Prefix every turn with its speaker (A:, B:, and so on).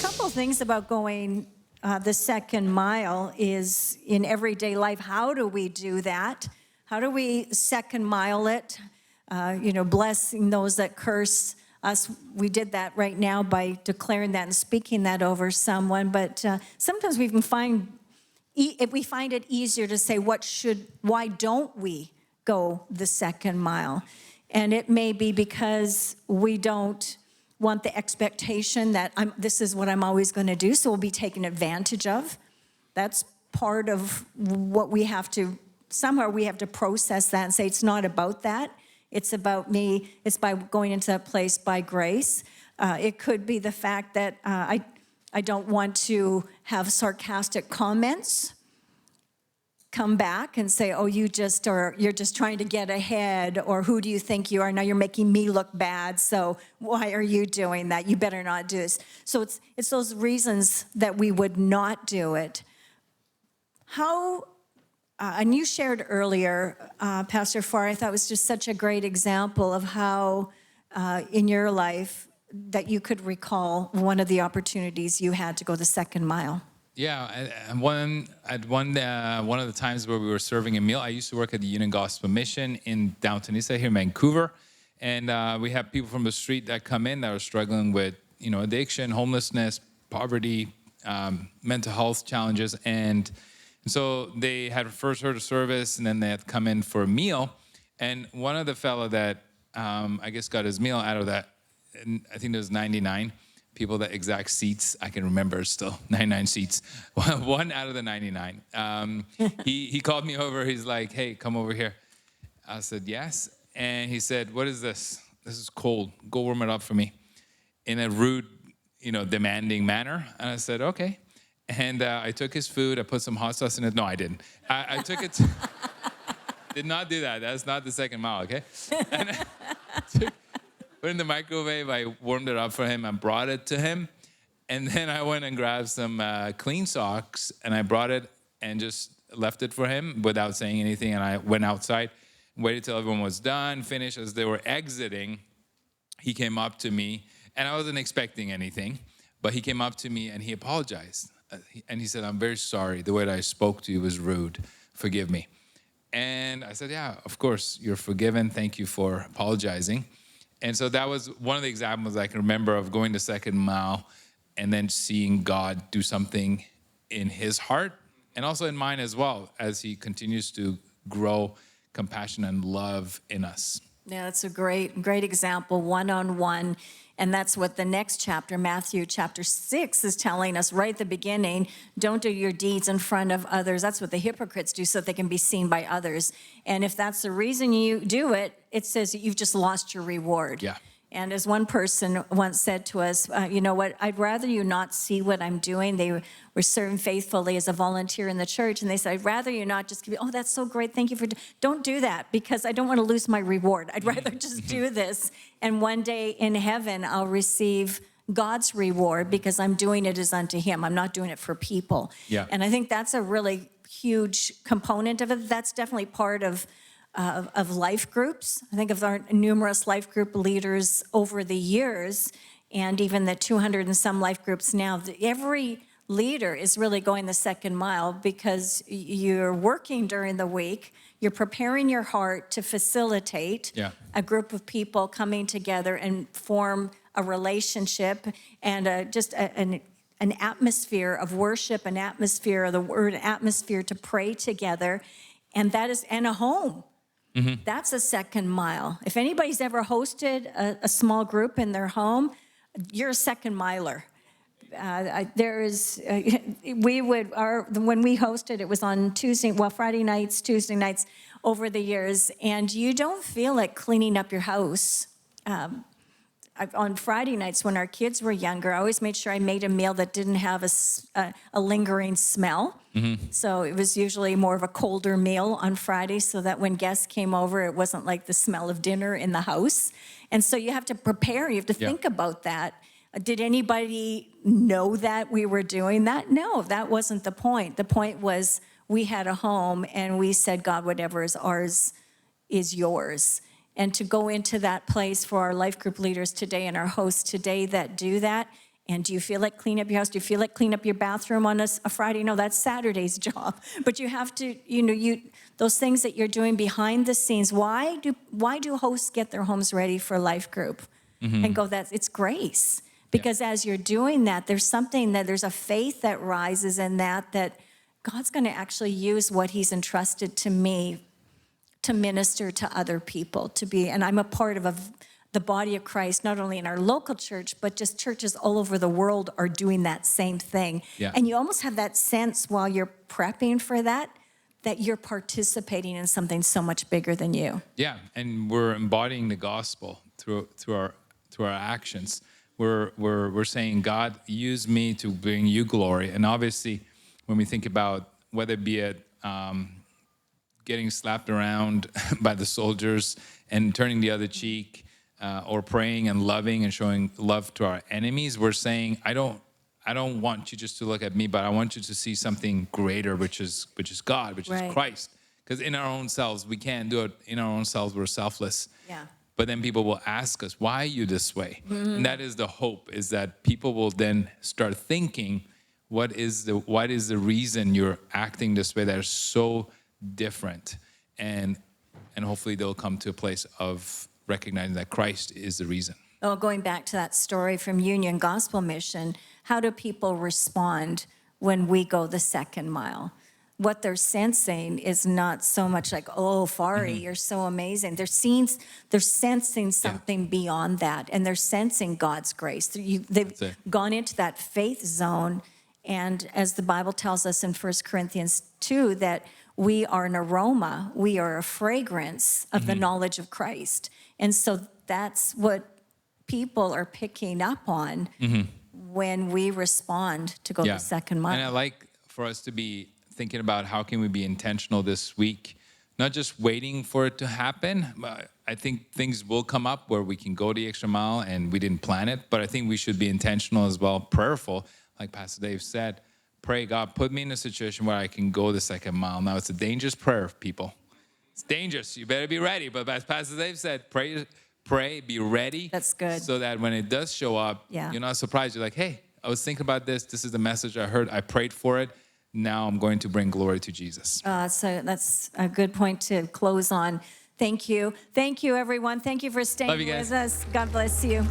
A: Couple things about going the second mile is in everyday life. How do we do that? How do we second mile it? Blessing those that curse us. We did that right now by declaring that and speaking that over someone. But sometimes we find it easier to say, why don't we go the second mile? And it may be because we don't want the expectation that this is what I'm always going to do, so we'll be taken advantage of. That's part of what we have to process that and say, it's not about that. It's about me. It's by going into that place by grace. It could be the fact that I don't want to have sarcastic comments come back and say, oh, you're just trying to get ahead, or who do you think you are? Now you're making me look bad, so why are you doing that? You better not do this. So it's those reasons that we would not do it. And you shared earlier, Pastor Farr, I thought was just such a great example of how in your life that you could recall one of the opportunities you had to go the second mile.
B: Yeah, one of the times where we were serving a meal, I used to work at the Union Gospel Mission in downtown East here in Vancouver, and we have people from the street that come in that are struggling with addiction, homelessness, poverty, mental health challenges, and so they had first heard of service, and then they had come in for a meal, and one of the fellow that I guess got his meal out of that, and I think there was 99 people, that exact seats I can remember still, 99 seats, one out of the 99. He called me over. He's like, hey, come over here. I said, yes. And he said, what is this? This is cold. Go warm it up for me, in a rude, demanding manner. And I said, okay. And I took his food. I put some hot sauce in it. No, I didn't. I took it. Did not do that. That's not the second mile, okay? And put it in the microwave. I warmed it up for him. I brought it to him. And then I went and grabbed some clean socks, and I brought it and just left it for him without saying anything. And I went outside, waited till everyone was done, finished. As they were exiting, he came up to me, and I wasn't expecting anything, but he came up to me and he apologized. And he said, I'm very sorry. The way that I spoke to you was rude. Forgive me. And I said, yeah, of course, you're forgiven. Thank you for apologizing. And so that was one of the examples I can remember of going the second mile and then seeing God do something in his heart and also in mine as well, as he continues to grow compassion and love in us.
A: Yeah, that's a great example, one-on-one. And that's what the next chapter, Matthew chapter 6, is telling us right at the beginning. Don't do your deeds in front of others. That's what the hypocrites do, so that they can be seen by others. And if that's the reason you do it, it says that you've just lost your reward.
B: Yeah.
A: And as one person once said to us, you know what, I'd rather you not see what I'm doing. They were serving faithfully as a volunteer in the church, and they said, I'd rather you not just give me, oh, that's so great, thank you for, don't do that, because I don't want to lose my reward. I'd rather just do this, and one day in heaven, I'll receive God's reward because I'm doing it as unto him. I'm not doing it for people.
B: Yeah.
A: And I think that's a really huge component of it. That's definitely part of life groups. I think of our numerous life group leaders over the years, and even the 200 and some life groups now, every leader is really going the second mile because you're working during the week, you're preparing your heart to facilitate a group of people coming together and form a relationship and just an atmosphere of worship, an atmosphere of the word, an atmosphere to pray together, and a home. Mm-hmm. That's a second mile. If anybody's ever hosted a small group in their home, you're a second miler. When we hosted, it was on Friday nights, Tuesday nights over the years, and you don't feel like cleaning up your house. On Friday nights when our kids were younger, I always made sure I made a meal that didn't have a lingering smell. Mm-hmm. So it was usually more of a colder meal on Friday so that when guests came over, it wasn't like the smell of dinner in the house. And so you have to prepare, you have to think about that. Did anybody know that we were doing that? No, that wasn't the point. The point was we had a home and we said, God, whatever is ours is yours. and to go into that place for our life group leaders today and our hosts today that do that. And do you feel like clean up your house? Do you feel like clean up your bathroom on a Friday? No, that's Saturday's job. But you have to, those things that you're doing behind the scenes. Why do hosts get their homes ready for life group? And go, it's grace. Because as you're doing that, there's a faith that rises in that God's going to actually use what he's entrusted to me to minister to other people, and I'm a part of the body of Christ, not only in our local church, but just churches all over the world are doing that same thing.
B: Yeah.
A: And you almost have that sense while you're prepping for that you're participating in something so much bigger than you.
B: Yeah, and we're embodying the gospel through our actions. We're saying, God, use me to bring you glory. And obviously, when we think about whether it be getting slapped around by the soldiers and turning the other cheek, or praying and loving and showing love to our enemies, we're saying, I don't want you just to look at me, but I want you to see something greater, which is God, which is Christ. Because in our own selves, we can't do it. In our own selves, we're selfless.
A: Yeah.
B: But then people will ask us, why are you this way? And that is the hope, is that people will then start thinking, what is the reason you're acting this way that is so different? And hopefully they'll come to a place of recognizing that Christ is the reason.
A: Oh, going back to that story from Union Gospel Mission, how do people respond when we go the second mile? What they're sensing is not so much like, oh, Fari, you're so amazing. They're sensing something beyond that, and they're sensing God's grace. They've gone into that faith zone, and as the Bible tells us in 1 Corinthians 2, that we are an aroma, we are a fragrance of the knowledge of Christ. And so that's what people are picking up on when we respond to go the second mile.
B: And I like for us to be thinking about how can we be intentional this week, not just waiting for it to happen. I think things will come up where we can go the extra mile and we didn't plan it, but I think we should be intentional as well, prayerful, like Pastor Dave said. Pray, God, put me in a situation where I can go the second mile. Now, it's a dangerous prayer, people. It's dangerous. You better be ready. But as Pastor Dave said, pray, be ready.
A: That's good.
B: So that when it does show up, you're not surprised. You're like, hey, I was thinking about this. This is the message I heard. I prayed for it. Now I'm going to bring glory to Jesus.
A: So that's a good point to close on. Thank you. Thank you, everyone. Thank you for staying with us. God bless you.